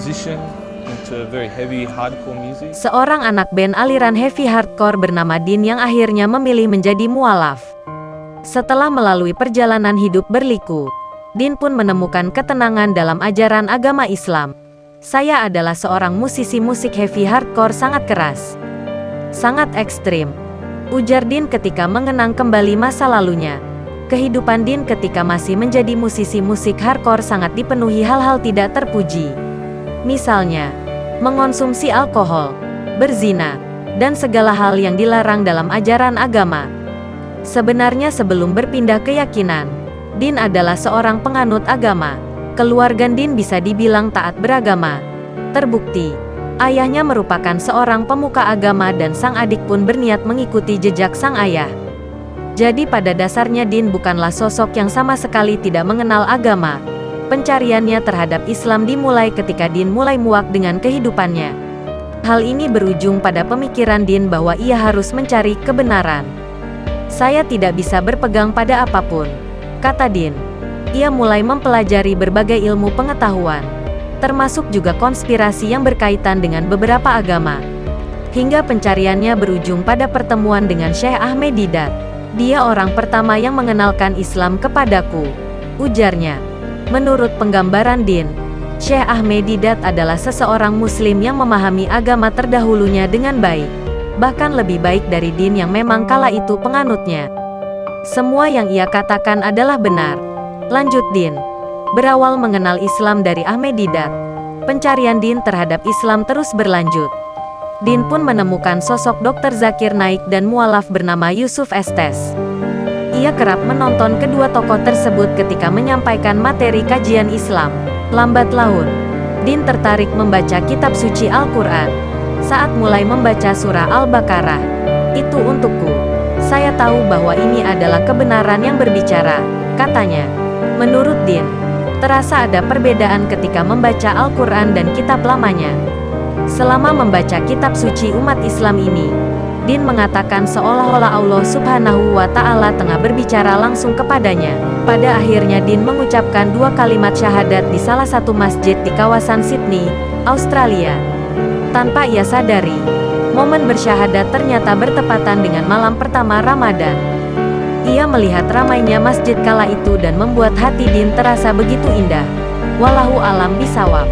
musician into very heavy hardcore music. Seorang anak band aliran heavy hardcore bernama Din yang akhirnya memilih menjadi mualaf. Setelah melalui perjalanan hidup berliku, Din pun menemukan ketenangan dalam ajaran agama Islam. Saya adalah seorang musisi musik heavy hardcore sangat keras, sangat ekstrim, ujar Din ketika mengenang kembali masa lalunya. Kehidupan Din ketika masih menjadi musisi musik hardcore sangat dipenuhi hal-hal tidak terpuji. Misalnya, mengonsumsi alkohol, berzina, dan segala hal yang dilarang dalam ajaran agama. Sebenarnya sebelum berpindah keyakinan, Din adalah seorang penganut agama. Keluarga Din bisa dibilang taat beragama. Terbukti, ayahnya merupakan seorang pemuka agama dan sang adik pun berniat mengikuti jejak sang ayah. Jadi pada dasarnya Din bukanlah sosok yang sama sekali tidak mengenal agama. Pencariannya terhadap Islam dimulai ketika Din mulai muak dengan kehidupannya. Hal ini berujung pada pemikiran Din bahwa ia harus mencari kebenaran. Saya tidak bisa berpegang pada apapun, kata Din. Ia mulai mempelajari berbagai ilmu pengetahuan, termasuk juga konspirasi yang berkaitan dengan beberapa agama. Hingga pencariannya berujung pada pertemuan dengan Syekh Ahmed Didat. Dia orang pertama yang mengenalkan Islam kepadaku, ujarnya. Menurut penggambaran Din, Syekh Ahmed Didat adalah seseorang muslim yang memahami agama terdahulunya dengan baik. Bahkan lebih baik dari Din yang memang kala itu penganutnya. Semua yang ia katakan adalah benar, lanjut Din. Berawal mengenal Islam dari Ahmed Didat, pencarian Din terhadap Islam terus berlanjut. Din pun menemukan sosok Dr. Zakir Naik dan mualaf bernama Yusuf Estes. Ia kerap menonton kedua tokoh tersebut ketika menyampaikan materi kajian Islam. Lambat laun, Din tertarik membaca kitab suci Al-Quran. Saat mulai membaca surah Al-Baqarah, "Itu untukku. Saya tahu bahwa ini adalah kebenaran yang berbicara," katanya. Menurut Din, terasa ada perbedaan ketika membaca Al-Quran dan kitab lamanya. Selama membaca kitab suci umat Islam ini, Din mengatakan seolah-olah Allah Subhanahu wa Ta'ala tengah berbicara langsung kepadanya. Pada akhirnya Din mengucapkan 2 kalimat syahadat di salah satu masjid di kawasan Sydney, Australia. Tanpa ia sadari, momen bersyahadat ternyata bertepatan dengan malam pertama Ramadan. Ia melihat ramainya masjid kala itu dan membuat hati Din terasa begitu indah. Wallahu alam bisawab.